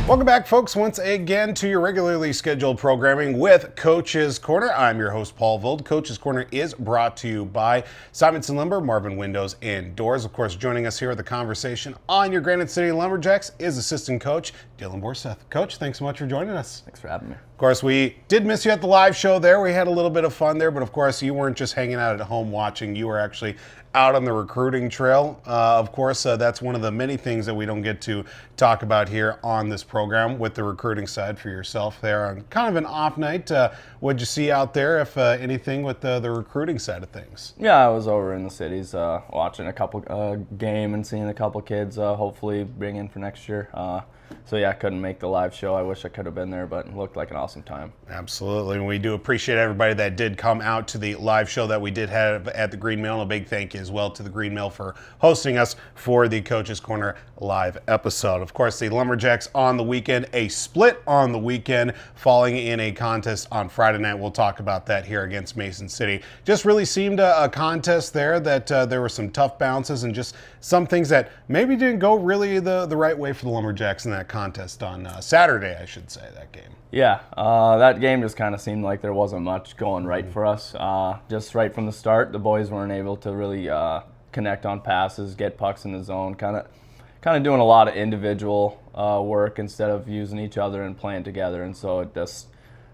Welcome back, folks, once again to your regularly scheduled programming with Coach's Corner. I'm your host, Paul Vold. Coach's Corner is brought to you by Simonson Lumber, Marvin Windows and Doors. Of course, joining us here at the conversation on your Granite City Lumberjacks is assistant coach Dylan Borseth. Coach, thanks so much for joining us. Thanks for having me. Of course, we did miss you at the live show there. We had a little bit of fun there, but of course, you weren't just hanging out at home watching. You were actually out on the recruiting trail. Of course, that's one of the many things that we don't get to talk about here on this program with the recruiting side for yourself there on kind of an off night. What'd you see out there, if anything, with the recruiting side of things? Yeah, I was over in the cities watching a couple game and seeing a couple kids hopefully bring in for next year. So yeah, I couldn't make the live show. I wish I could have been there, but it looked like an awesome time. Absolutely, and we do appreciate everybody that did come out to the live show that we did have at the Green Mill, and a big thank you as well to the Green Mill for hosting us for the Coach's Corner live episode. Of course, the Lumberjacks on the weekend, a split on the weekend, falling in a contest on Friday night. We'll talk about that here against Mason City. Just really seemed a contest there that there were some tough bounces and just some things that maybe didn't go really the right way for the Lumberjacks in that contest on Saturday, I should say, that game. Yeah, that game just kind of seemed like there wasn't much going right for us. Just right from the start, the boys weren't able to really connect on passes, get pucks in the zone, kind of doing a lot of individual work instead of using each other and playing together, and so it just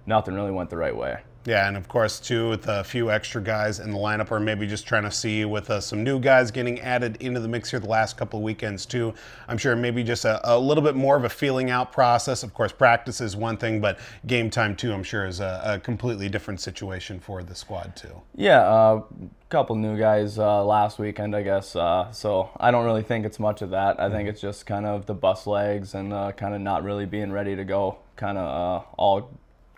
nothing really went the right way. Yeah, and of course, too, with a few extra guys in the lineup, or maybe just trying to see with some new guys getting added into the mix here the last couple of weekends, too. I'm sure maybe just a little bit more of a feeling out process. Of course, practice is one thing, but game time, too, I'm sure is a completely different situation for the squad, too. Yeah, a couple new guys last weekend, I guess. So I don't really think it's much of that. I think it's just kind of the bust legs and kind of not really being ready to go, kind of all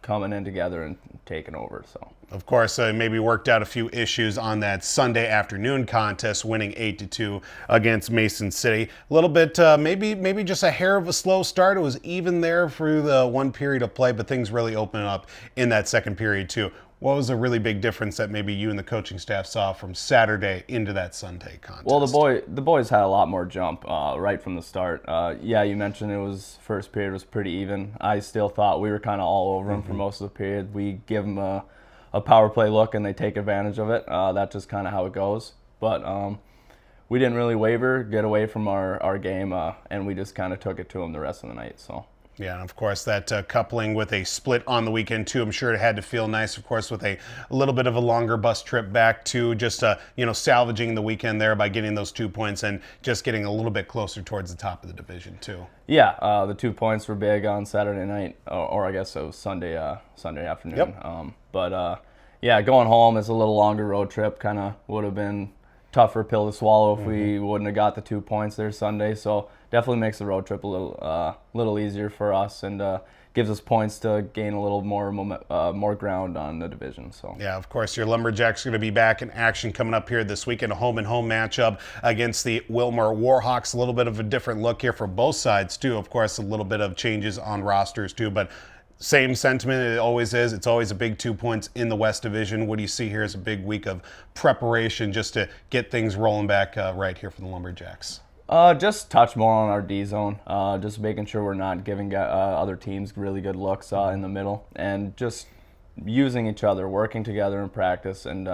coming in together and taking over. So of course, maybe worked out a few issues on that Sunday afternoon contest, winning 8-2 against Mason City. A little bit, maybe just a hair of a slow start. It was even there through the one period of play, but things really opened up in that second period too. What was a really big difference that maybe you and the coaching staff saw from Saturday into that Sunday contest? Well, the boys had a lot more jump right from the start. Yeah, you mentioned it was first period was pretty even. I still thought we were kind of all over them for most of the period. We give them a power play look and they take advantage of it. That's just kind of how it goes. But we didn't really waver, get away from our game, and we just kind of took it to them the rest of the night. So. Yeah, and of course that coupling with a split on the weekend too, I'm sure it had to feel nice, of course, with a little bit of a longer bus trip back to just salvaging the weekend there by getting those 2 points and just getting a little bit closer towards the top of the division too. Yeah, the 2 points were big on Saturday night, or I guess it was Sunday afternoon. Yep. Yeah, going home is a little longer road trip. Kind of would have been tougher pill to swallow if we wouldn't have got the 2 points there Sunday. So definitely makes the road trip a little easier for us and gives us points to gain a little more ground on the division. So yeah, of course, your Lumberjacks are going to be back in action coming up here this weekend, a home-and-home matchup against the Bielenberg-Howarth. A little bit of a different look here for both sides too. Of course, a little bit of changes on rosters too, but same sentiment it always is. It's always a big 2 points in the West Division. What do you see here as a big week of preparation just to get things rolling back right here for the Lumberjacks? Just touch more on our D zone, just making sure we're not giving other teams really good looks in the middle, and just using each other, working together in practice, and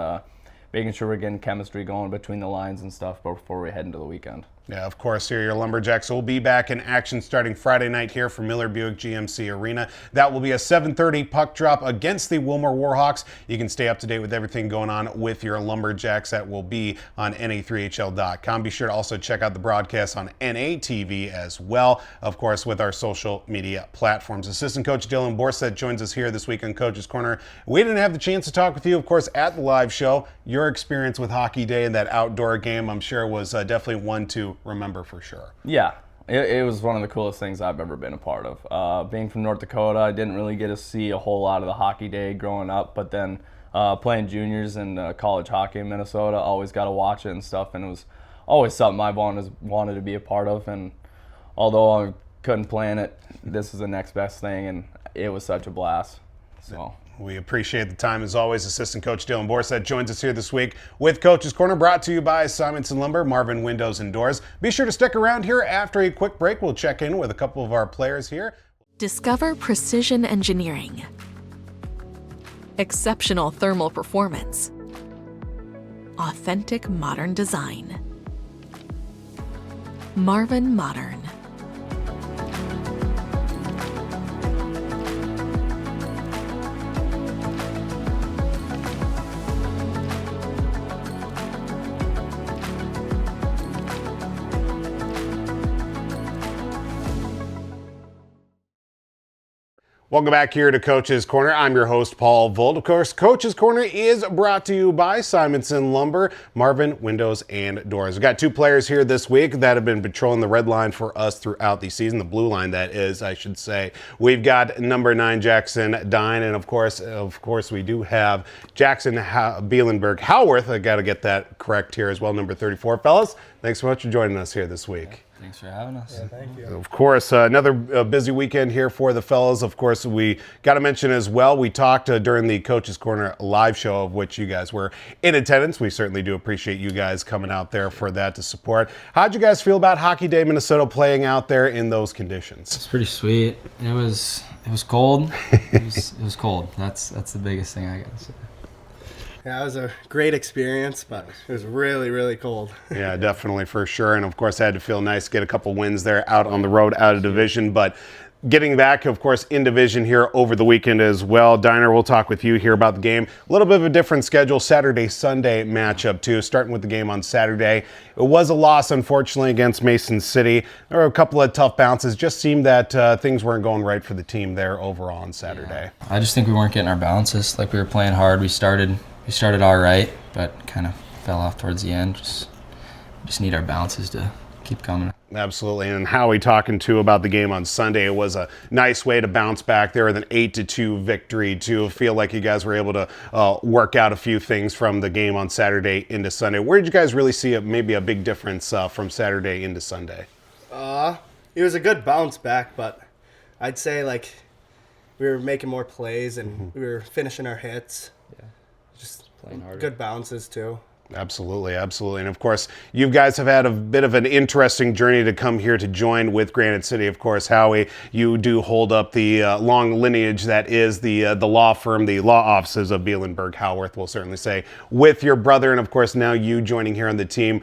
making sure we're getting chemistry going between the lines and stuff before we head into the weekend. Yeah, of course, here your Lumberjacks will be back in action starting Friday night here from Miller Buick GMC Arena. That will be a 7:30 puck drop against the Bielenberg-Howarth. You can stay up to date with everything going on with your Lumberjacks. That will be on na3hl.com. Be sure to also check out the broadcast on NATV as well, of course, with our social media platforms. Assistant Coach Dylan Borseth joins us here this week on Coach's Corner. We didn't have the chance to talk with you, of course, at the live show. Your experience with Hockey Day and that outdoor game, I'm sure, was definitely one to remember for sure. Yeah, it was one of the coolest things I've ever been a part of. Being from North Dakota, I didn't really get to see a whole lot of the Hockey Day growing up, but then playing juniors and college hockey in Minnesota, always got to watch it and stuff, and it was always something I wanted to be a part of. And although I couldn't play in it, this is the next best thing, and it was such a blast. So. We appreciate the time as always. Assistant Coach Dylan Borseth joins us here this week with Coach's Corner, brought to you by Simonson Lumber, Marvin Windows and Doors. Be sure to stick around here after a quick break. We'll check in with a couple of our players here. Discover precision engineering, exceptional thermal performance, authentic modern design. Marvin Modern. Welcome back here to Coach's Corner. I'm your host, Paul Vold. Of course, Coach's Corner is brought to you by Simonson Lumber, Marvin Windows and Doors. We've got two players here this week that have been patrolling the red line for us throughout the season, the blue line that is, I should say. We've got number 9, Jackson Dhein, and of course, we do have Jackson Bielenberg-Howarth. I got to get that correct here as well, number 34. Fellas, thanks so much for joining us here this week. Thanks for having us. Yeah, thank you. Of course, another busy weekend here for the fellas. Of course, we got to mention as well, we talked during the Coach's Corner live show, of which you guys were in attendance. We certainly do appreciate you guys coming out there for that to support. How'd you guys feel about Hockey Day Minnesota playing out there in those conditions? It's pretty sweet. It was cold. It was cold. That's the biggest thing I gotta say. Yeah, it was a great experience, but it was really, really cold. Yeah, definitely, for sure. And of course, it had to feel nice to get a couple wins there out on the road, out of division. But getting back, of course, in division here over the weekend as well. Diner, we'll talk with you here about the game. A little bit of a different schedule, Saturday-Sunday matchup too, starting with the game on Saturday. It was a loss, unfortunately, against Mason City. There were a couple of tough bounces. Just seemed that things weren't going right for the team there overall on Saturday. Yeah. I just think we weren't getting our balances. Like, we were playing hard. We started all right, but kind of fell off towards the end. Just need our balances to keep coming. Absolutely. And Howie talking too about the game on Sunday. It was a nice way to bounce back there with an 8-2 victory to feel like you guys were able to work out a few things from the game on Saturday into Sunday. Where did you guys really see maybe a big difference from Saturday into Sunday? It was a good bounce back, but I'd say like we were making more plays and we were finishing our hits. Yeah, just playing harder. Good bounces too. Absolutely, absolutely. And of course, you guys have had a bit of an interesting journey to come here to join with Granite City. Of course, Howie, you do hold up the long lineage that is the law firm, the law offices of Bielenberg-Howarth, we'll certainly say, with your brother, and of course now you joining here on the team.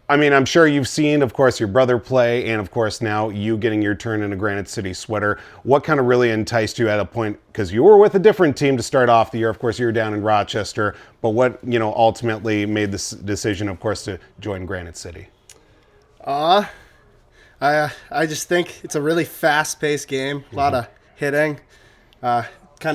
I mean, I'm sure you've seen, of course, your brother play, and of course now you getting your turn in a Granite City sweater. What kind of really enticed you at a point, because you were with a different team to start off the year. Of course, you were down in Rochester, but what, ultimately made this decision, of course, to join Granite City? I just think it's a really fast-paced game, a lot of hitting, kind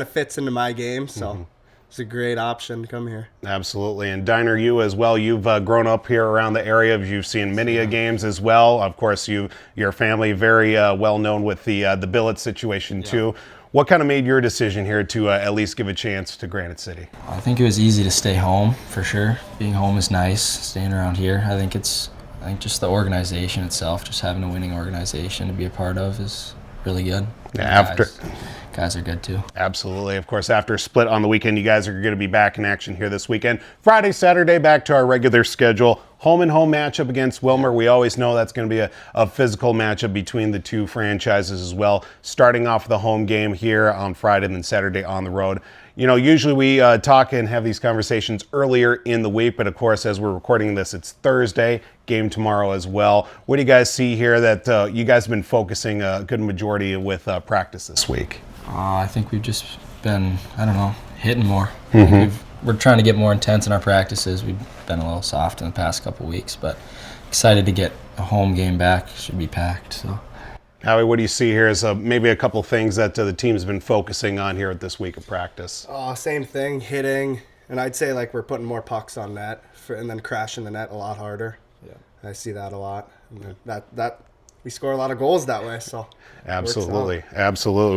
of fits into my game, so it's a great option to come here. Absolutely. And Diner, you as well, you've grown up here around the area. You've seen many games as well. Of course, your family very well known with the billet situation too. What kind of made your decision here to at least give a chance to Granite City? I think it was easy to stay home, for sure. Being home is nice. Staying around here, I think just the organization itself, just having a winning organization to be a part of is really good. Guys are good too. Absolutely. Of course, after a split on the weekend, you guys are going to be back in action here this weekend. Friday, Saturday, back to our regular schedule. Home and home matchup against Wilmer. We always know that's going to be a physical matchup between the two franchises as well. Starting off the home game here on Friday and then Saturday on the road. Usually we talk and have these conversations earlier in the week, but of course, as we're recording this, it's Thursday, game tomorrow as well. What do you guys see here that you guys have been focusing a good majority with practice this week? I think we've just been, hitting more. I think we're trying to get more intense in our practices. We've been a little soft in the past couple of weeks, but excited to get a home game back. Should be packed. So, Howie, what do you see here as maybe a couple things that the team's been focusing on here at this week of practice? Same thing, hitting, and I'd say like we're putting more pucks on net and then crashing the net a lot harder. Yeah, I see that a lot. And that we score a lot of goals that way, so. Absolutely.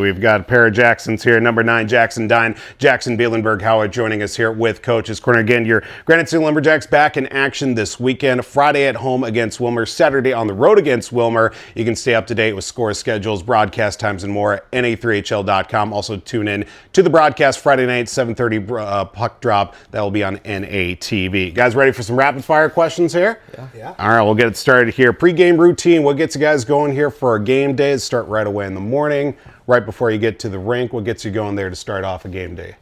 We've got a pair of Jacksons here. Number 9, Jackson Dhein, Jackson Bielenberg-Howarth joining us here with Coach's Corner. Again, your Granite City Lumberjacks back in action this weekend. Friday at home against Wilmer, Saturday on the road against Wilmer. You can stay up to date with score schedules, broadcast times, and more at na3hl.com. Also tune in to the broadcast Friday night, 7:30 puck drop. That will be on NATV. Guys ready for some rapid fire questions here? Yeah. All right, we'll get it started here. Pre-game routine, what gets you guys guys going here for a game day? Start right away in the morning, right before you get to the rink. What gets you going there to start off a game day?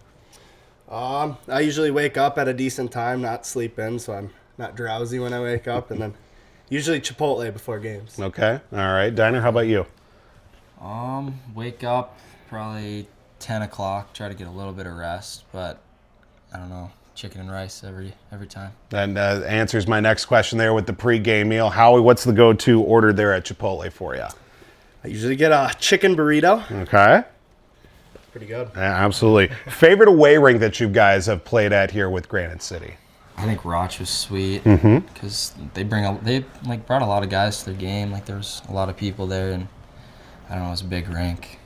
I usually wake up at a decent time, not sleep in, so I'm not drowsy when I wake up, and then usually Chipotle before games. Okay. All right. Diner, how about you? Wake up probably 10 o'clock, try to get a little bit of rest, but I don't know, chicken and rice every time. And answers my next question there with the pregame meal. Howie, what's the go-to order there at Chipotle for you? I usually get a chicken burrito. Okay. Pretty good. Yeah, absolutely. Favorite away rink that you guys have played at here with Granite City? I think Roch was sweet because they brought a lot of guys to their game. Like there was a lot of people there, and I don't know, it was a big rink.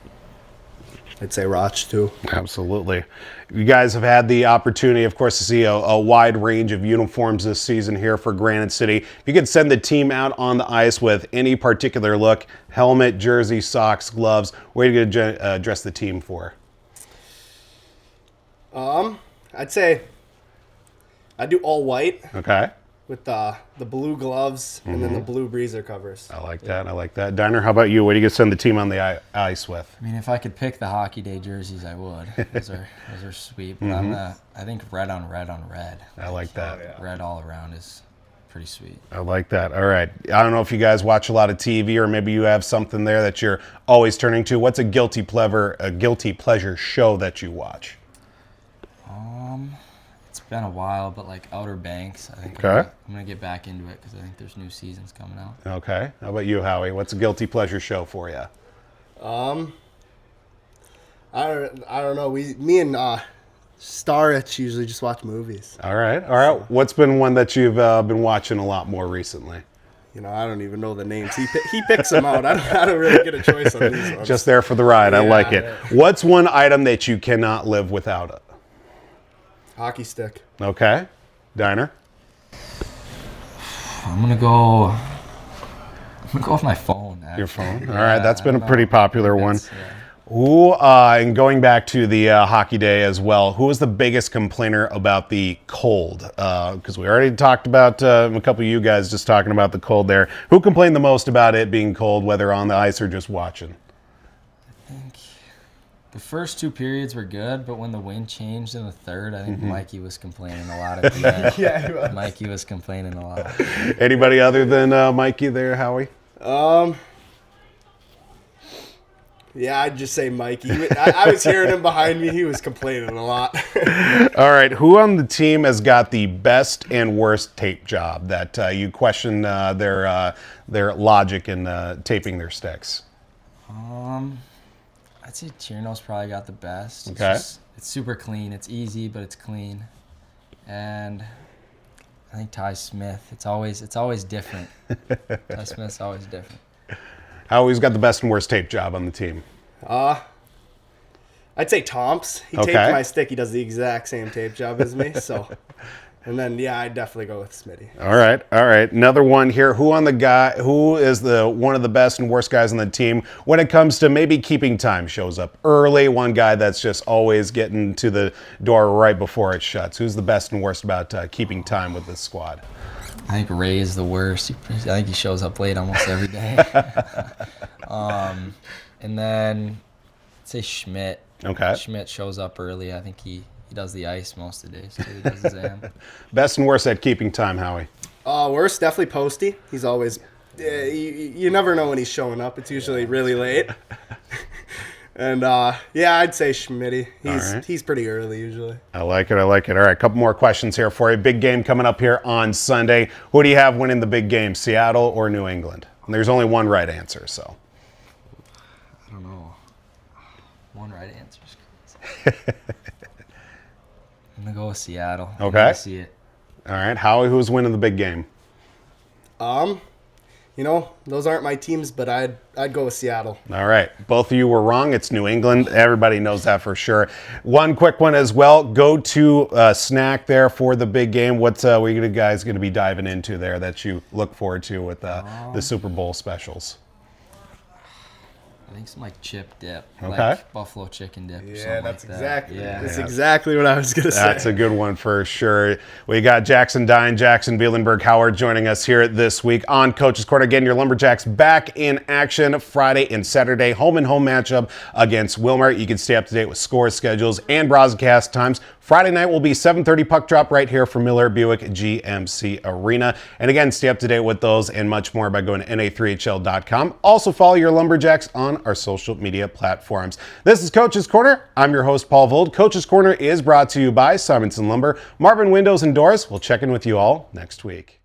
I'd say Roch too. Absolutely. You guys have had the opportunity, of course, to see a wide range of uniforms this season here for Granite City. If you could send the team out on the ice with any particular look, helmet, jersey, socks, gloves, what are you going to dress the team for? I'd say I'd do all white Okay. with the blue gloves and then the blue breezer covers. I like that. I like that. Diner, how about you? What are you going to send the team on the ice with? I mean, if I could pick the hockey day jerseys, I would. Those are sweet. But I think red on red on red. I like that. Red all around is pretty sweet. I like that. All right. I don't know if you guys watch a lot of TV or maybe you have something there that you're always turning to. What's a guilty pleasure show that you watch? It's been a while, but like Outer Banks, I think Okay. I'm gonna get back into it because I think there's new seasons coming out. Okay. How about you, Howie? What's a guilty pleasure show for you? I don't know. Me and Starrich usually just watch movies. All right. All right. What's been one that you've been watching a lot more recently? You know, I don't even know the names. He picks them out. I don't really get a choice on these ones. Just there for the ride. I Yeah. like it. What's one item that you cannot live without? Hockey stick. Okay. Diner? I'm gonna go with my phone. Actually. Your phone. All Yeah, right. That's been I a don't pretty know. popular one. Yeah. Who, and going back to the hockey day as well, who was the biggest complainer about the cold? Because we already talked about a couple of you guys just talking about the cold there. Who complained the most about it being cold, whether on the ice or just watching? I think the first two periods were good, but when the wind changed in the third, I think Mikey was complaining a lot at the end. Yeah, he was. Mikey was complaining a lot. Anybody other than Mikey there, Howie? Yeah, I'd just say Mikey. I was hearing him behind me. He was complaining a lot. All right. Who on the team has got the best and worst tape job that you question their logic in taping their sticks? I'd say Tierno's probably got the best. Okay. It's super clean. It's easy, but it's clean. And I think Ty Smith. It's always different. Ty Smith's always different. Howie's got the best and worst tape job on the team. I'd say Tomps. He Okay. taped my stick. He does the exact same tape job as me. So, and then I'd definitely go with Smitty. All right, all right. Another one here. Who is one of the best and worst guys on the team when it comes to maybe keeping time? Shows up early. One guy that's just always getting to the door right before it shuts. Who's the best and worst about keeping time with this squad? I think Ray is the worst. I think he shows up late almost every day. And then I'd say Schmidt. Okay. Schmidt shows up early. I think he does the ice most of the days too. He does the exam. Best and worst at keeping time, Howie. Worst, definitely Posty. He's always, you never know when he's showing up. It's usually really late. And I'd say Schmitty. He's pretty early usually. I like it. I like it. All right, a couple more questions here for you. Big game coming up here on Sunday. Who do you have winning the big game, Seattle or New England? And there's only one right answer, so. I don't know. One right answer is crazy. I'm gonna go with Seattle. Okay. I see it. All right, Howie, who's winning the big game? Those aren't my teams, but I'd go with Seattle. All right. Both of you were wrong. It's New England. Everybody knows that for sure. One quick one as well. Go to snack there for the big game. What are you guys going to be diving into there that you look forward to with the Super Bowl specials? I think some like chip dip, Okay. like buffalo chicken dip. Or Yeah, something that's like exactly. That. That's exactly what I was gonna say. That's a good one for sure. We got Jackson Dhein, Jackson Bielenberg-Howarth joining us here this week on Coach's Corner. Again, your Lumberjacks back in action Friday and Saturday, home and home matchup against Wilmer. You can stay up to date with scores, schedules, and broadcast times. Friday night will be 7:30 puck drop right here from Miller Buick GMC Arena. And again, stay up to date with those and much more by going to na3hl.com. Also follow your Lumberjacks on our social media platforms. This is Coach's Corner. I'm your host, Paul Vold. Coach's Corner is brought to you by Simonson Lumber, Marvin Windows and Doors. We'll check in with you all next week.